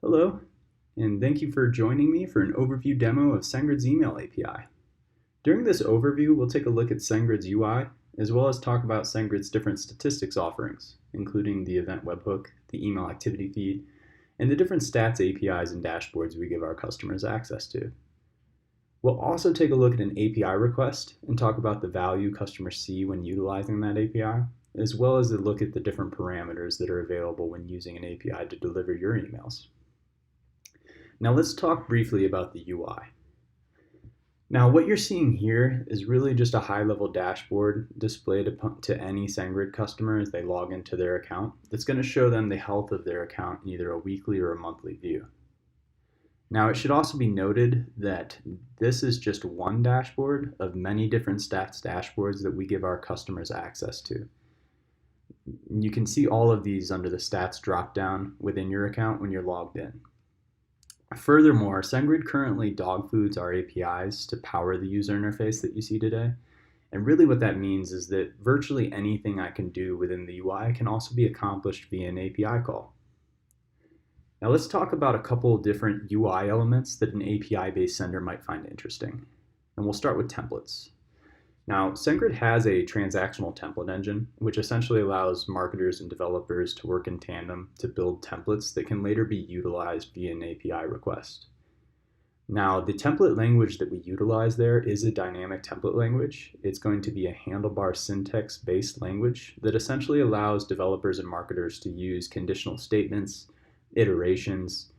Hello, and thank you for joining me for an overview demo of SendGrid's email API. During this overview, we'll take a look at SendGrid's UI, as well as talk about SendGrid's different statistics offerings, including the event webhook, the email activity feed, and the different stats APIs and dashboards we give our customers access to. We'll also take a look at an API request and talk about the value customers see when utilizing that API, as well as a look at the different parameters that are available when using an API to deliver your emails. Now let's talk briefly about the UI. Now what you're seeing here is really just a high-level dashboard displayed to any SendGrid customer as they log into their account that's going to show them the health of their account in either a weekly or a monthly view. Now it should also be noted that this is just one dashboard of many different stats dashboards that we give our customers access to. You can see all of these under the stats dropdown within your account when you're logged in. Furthermore, SendGrid currently dog foods our APIs to power the user interface that you see today. And really what that means is that virtually anything I can do within the UI can also be accomplished via an API call. Now let's talk about a couple of different UI elements that an API-based sender might find interesting. And we'll start with templates. Now, SendGrid has a transactional template engine, which essentially allows marketers and developers to work in tandem to build templates that can later be utilized via an API request. Now, the template language that we utilize there is a dynamic template language. It's going to be a handlebar syntax-based language that essentially allows developers and marketers to use conditional statements, iterations,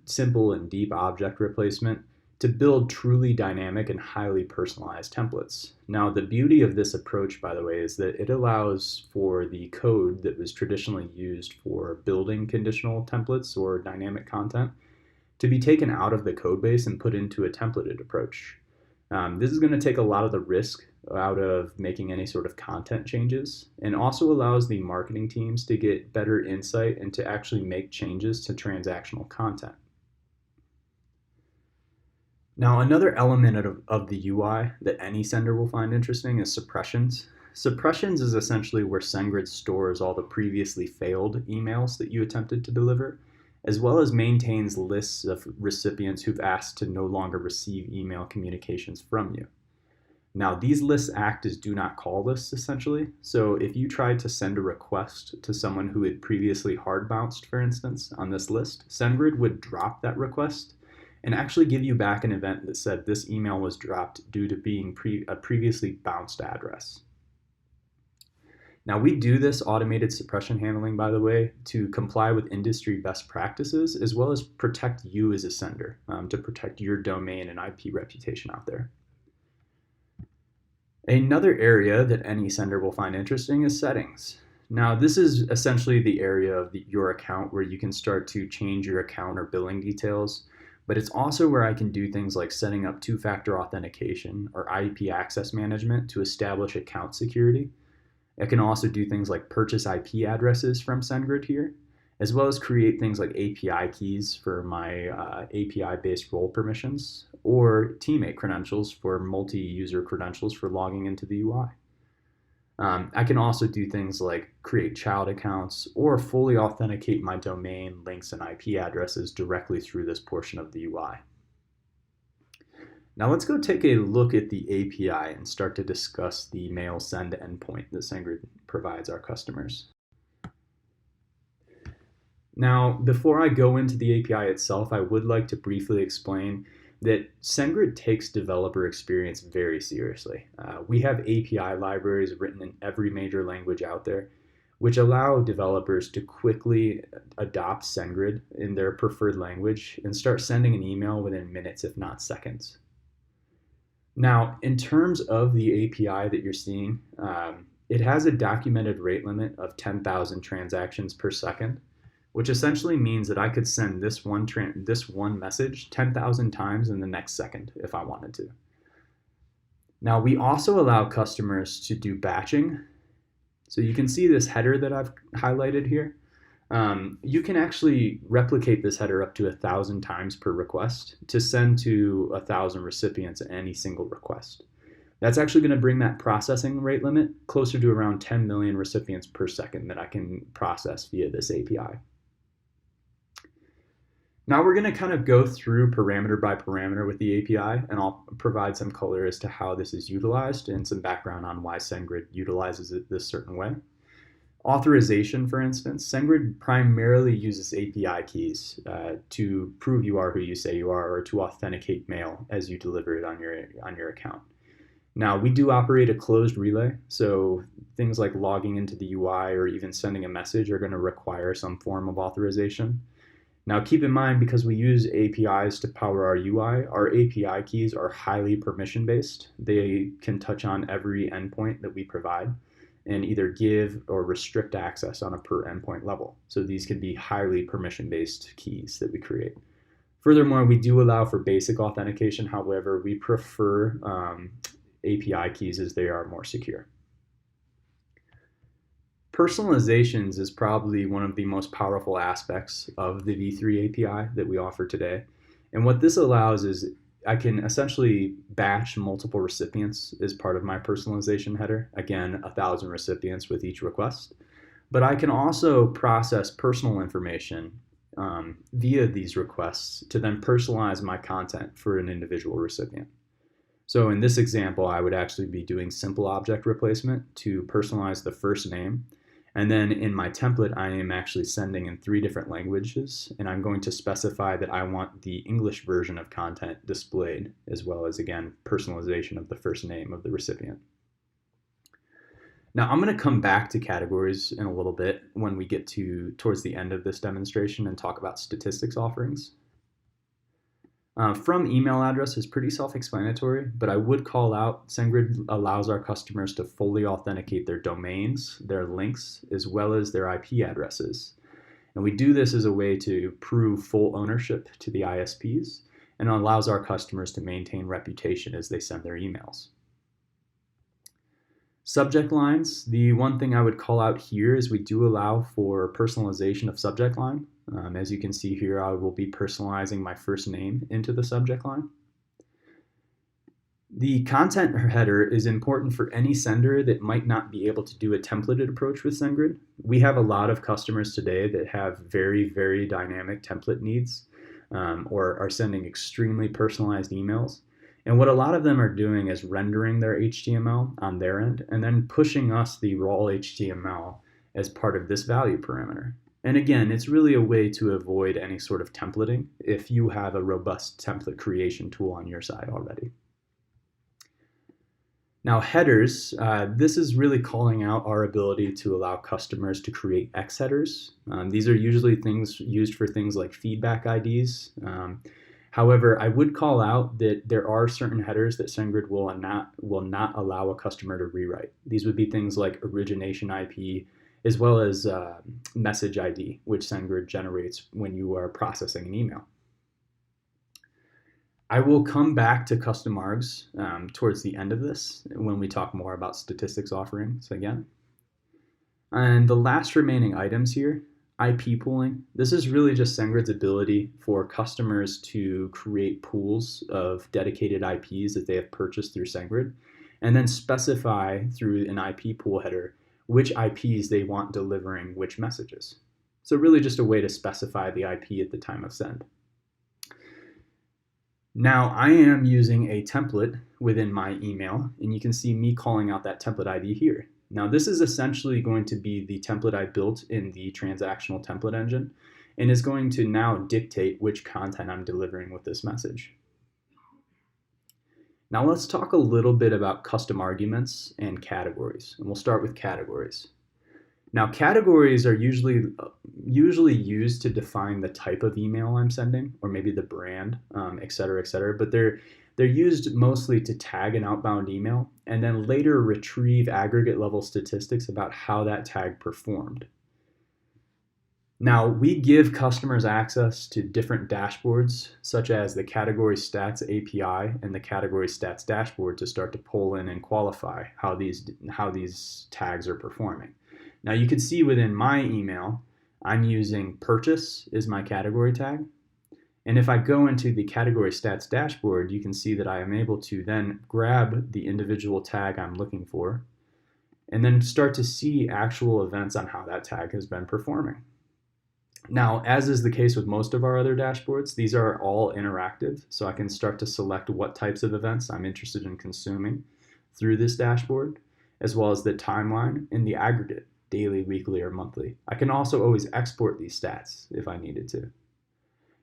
simple and deep object replacement, to build truly dynamic and highly personalized templates. Now, the beauty of this approach, by the way, is that it allows for the code that was traditionally used for building conditional templates or dynamic content to be taken out of the code base and put into a templated approach. This is going to take a lot of the risk out of making any sort of content changes, and also allows the marketing teams to get better insight and to actually make changes to transactional content. Now, another element of the UI that any sender will find interesting is suppressions. Suppressions is essentially where SendGrid stores all the previously failed emails that you attempted to deliver, as well as maintains lists of recipients who've asked to no longer receive email communications from you. Now, these lists act as do not call lists, essentially. So if you tried to send a request to someone who had previously hard bounced, for instance, on this list, SendGrid would drop that request and actually give you back an event that said this email was dropped due to being a previously bounced address. Now, we do this automated suppression handling, by the way, to comply with industry best practices, as well as protect you as a sender, to protect your domain and IP reputation out there. Another area that any sender will find interesting is settings. Now, this is essentially the area of your account where you can start to change your account or billing details, but it's also where I can do things like setting up two-factor authentication or IP access management to establish account security. I can also do things like purchase IP addresses from SendGrid here, as well as create things like API keys for my API-based role permissions, or teammate credentials for multi-user credentials for logging into the UI. I can also do things like create child accounts or fully authenticate my domain, links, and IP addresses directly through this portion of the UI. Now let's go take a look at the API and start to discuss the mail send endpoint that SendGrid provides our customers. Now, before I go into the API itself, I would like to briefly explain that SendGrid takes developer experience very seriously. We have API libraries written in every major language out there, which allow developers to quickly adopt SendGrid in their preferred language and start sending an email within minutes, if not seconds. Now, in terms of the API that you're seeing, it has a documented rate limit of 10,000 transactions per second, which essentially means that I could send this one message 10,000 times in the next second if I wanted to. Now, we also allow customers to do batching. So you can see this header that I've highlighted here. You can actually replicate this header up to 1,000 times per request to send to 1,000 recipients at any single request. That's actually going to bring that processing rate limit closer to around 10 million recipients per second that I can process via this API. Now we're going to kind of go through parameter by parameter with the API, and I'll provide some color as to how this is utilized and some background on why SendGrid utilizes it this certain way. Authorization, for instance, SendGrid primarily uses API keys to prove you are who you say you are, or to authenticate mail as you deliver it on your account. Now, we do operate a closed relay, so things like logging into the UI or even sending a message are going to require some form of authorization. Now, keep in mind, because we use APIs to power our UI, our API keys are highly permission-based. They can touch on every endpoint that we provide and either give or restrict access on a per endpoint level. So these can be highly permission-based keys that we create. Furthermore, we do allow for basic authentication. However, we prefer API keys as they are more secure. Personalizations is probably one of the most powerful aspects of the V3 API that we offer today. And what this allows is I can essentially batch multiple recipients as part of my personalization header. Again, 1,000 recipients with each request. But I can also process personal information via these requests to then personalize my content for an individual recipient. So in this example, I would actually be doing simple object replacement to personalize the first name. And then in my template, I am actually sending in 3 different languages, and I'm going to specify that I want the English version of content displayed, as well as, again, personalization of the first name of the recipient. Now, I'm going to come back to categories in a little bit when we get towards the end of this demonstration and talk about statistics offerings. From email address is pretty self-explanatory, but I would call out SendGrid allows our customers to fully authenticate their domains, their links, as well as their IP addresses. And we do this as a way to prove full ownership to the ISPs, and it allows our customers to maintain reputation as they send their emails. Subject lines, the one thing I would call out here is we do allow for personalization of subject line. As you can see here, I will be personalizing my first name into the subject line. The content header is important for any sender that might not be able to do a templated approach with SendGrid. We have a lot of customers today that have very, very dynamic template needs or are sending extremely personalized emails. And what a lot of them are doing is rendering their HTML on their end and then pushing us the raw HTML as part of this value parameter. And again, it's really a way to avoid any sort of templating if you have a robust template creation tool on your side already. Now headers, this is really calling out our ability to allow customers to create X headers. These are usually things used for things like feedback IDs. However, I would call out that there are certain headers that SendGrid will not allow a customer to rewrite. These would be things like origination IP, as well as message ID, which SendGrid generates when you are processing an email. I will come back to custom args towards the end of this when we talk more about statistics offerings again. And the last remaining items here, IP pooling. This is really just SendGrid's ability for customers to create pools of dedicated IPs that they have purchased through SendGrid, and then specify through an IP pool header which IPs they want delivering which messages. So really just a way to specify the IP at the time of send. Now I am using a template within my email, and you can see me calling out that template ID here. Now this is essentially going to be the template I built in the transactional template engine, and is going to now dictate which content I'm delivering with this message. Now let's talk a little bit about custom arguments and categories, and we'll start with categories. Now categories are usually used to define the type of email I'm sending, or maybe the brand, et cetera, but they're used mostly to tag an outbound email and then later retrieve aggregate level statistics about how that tag performed. Now, we give customers access to different dashboards, such as the Category Stats API and the Category Stats dashboard, to start to pull in and qualify how these tags are performing. Now, you can see within my email, I'm using purchase as my category tag. And if I go into the Category Stats dashboard, you can see that I am able to then grab the individual tag I'm looking for and then start to see actual events on how that tag has been performing. Now, as is the case with most of our other dashboards, these are all interactive, so I can start to select what types of events I'm interested in consuming through this dashboard, as well as the timeline and the aggregate, daily, weekly, or monthly. I can also always export these stats if I needed to.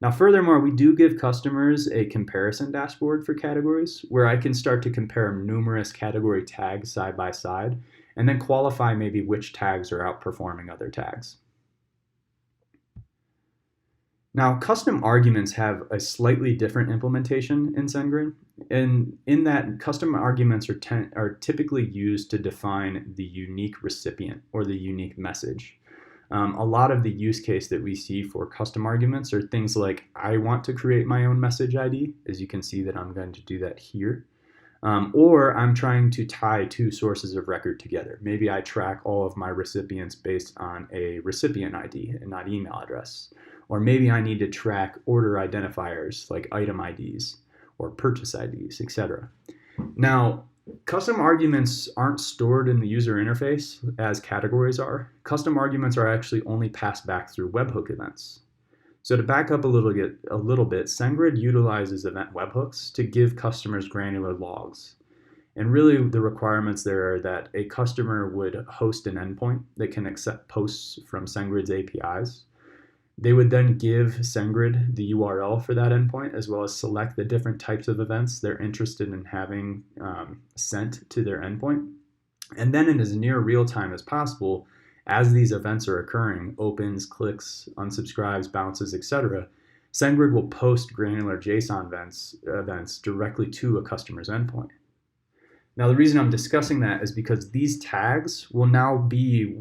Now, furthermore, we do give customers a comparison dashboard for categories where I can start to compare numerous category tags side by side and then qualify maybe which tags are outperforming other tags. Now, custom arguments have a slightly different implementation in SendGrid, and in that custom arguments are typically used to define the unique recipient or the unique message. A lot of the use case that we see for custom arguments are things like, I want to create my own message ID, as you can see that I'm going to do that here. Or I'm trying to tie two sources of record together. Maybe I track all of my recipients based on a recipient ID and not email address. Or maybe I need to track order identifiers like item IDs or purchase IDs, etc. Now, custom arguments aren't stored in the user interface as categories are. Custom arguments are actually only passed back through webhook events. So to back up a little bit, SendGrid utilizes event webhooks to give customers granular logs. And really the requirements there are that a customer would host an endpoint that can accept posts from SendGrid's APIs. They would then give SendGrid the URL for that endpoint, as well as select the different types of events they're interested in having sent to their endpoint. And then in as near real time as possible, as these events are occurring, opens, clicks, unsubscribes, bounces, etc., SendGrid will post granular JSON events directly to a customer's endpoint. Now, the reason I'm discussing that is because these tags will now be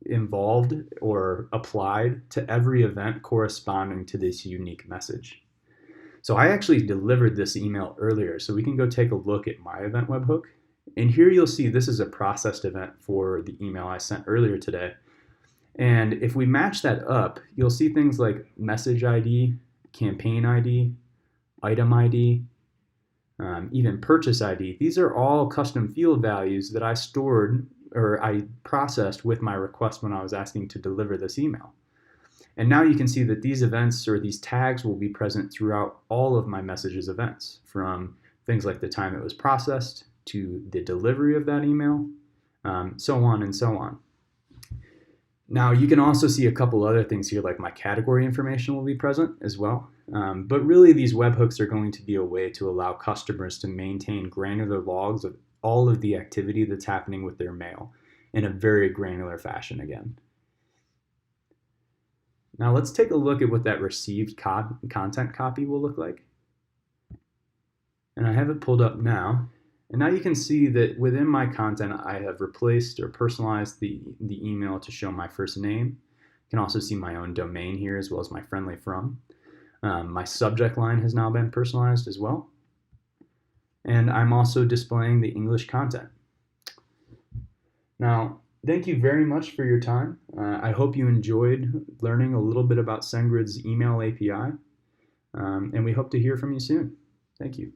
involved or applied to every event corresponding to this unique message. So I actually delivered this email earlier, so we can go take a look at my event webhook. And here you'll see this is a processed event for the email I sent earlier today. And if we match that up, you'll see things like message ID, campaign ID, item ID, even purchase ID. These are all custom field values that I stored or I processed with my request when I was asking to deliver this email. And now you can see that these events or these tags will be present throughout all of my messages events, from things like the time it was processed to the delivery of that email, so on and so on. Now you can also see a couple other things here, like my category information will be present as well. But really these webhooks are going to be a way to allow customers to maintain granular logs of all of the activity that's happening with their mail in a very granular fashion again. Now let's take a look at what that received content copy will look like. And I have it pulled up now. And now you can see that within my content, I have replaced or personalized the email to show my first name. You can also see my own domain here as well as my friendly from. My subject line has now been personalized as well. And I'm also displaying the English content. Now, thank you very much for your time. I hope you enjoyed learning a little bit about SendGrid's email API, and we hope to hear from you soon. Thank you.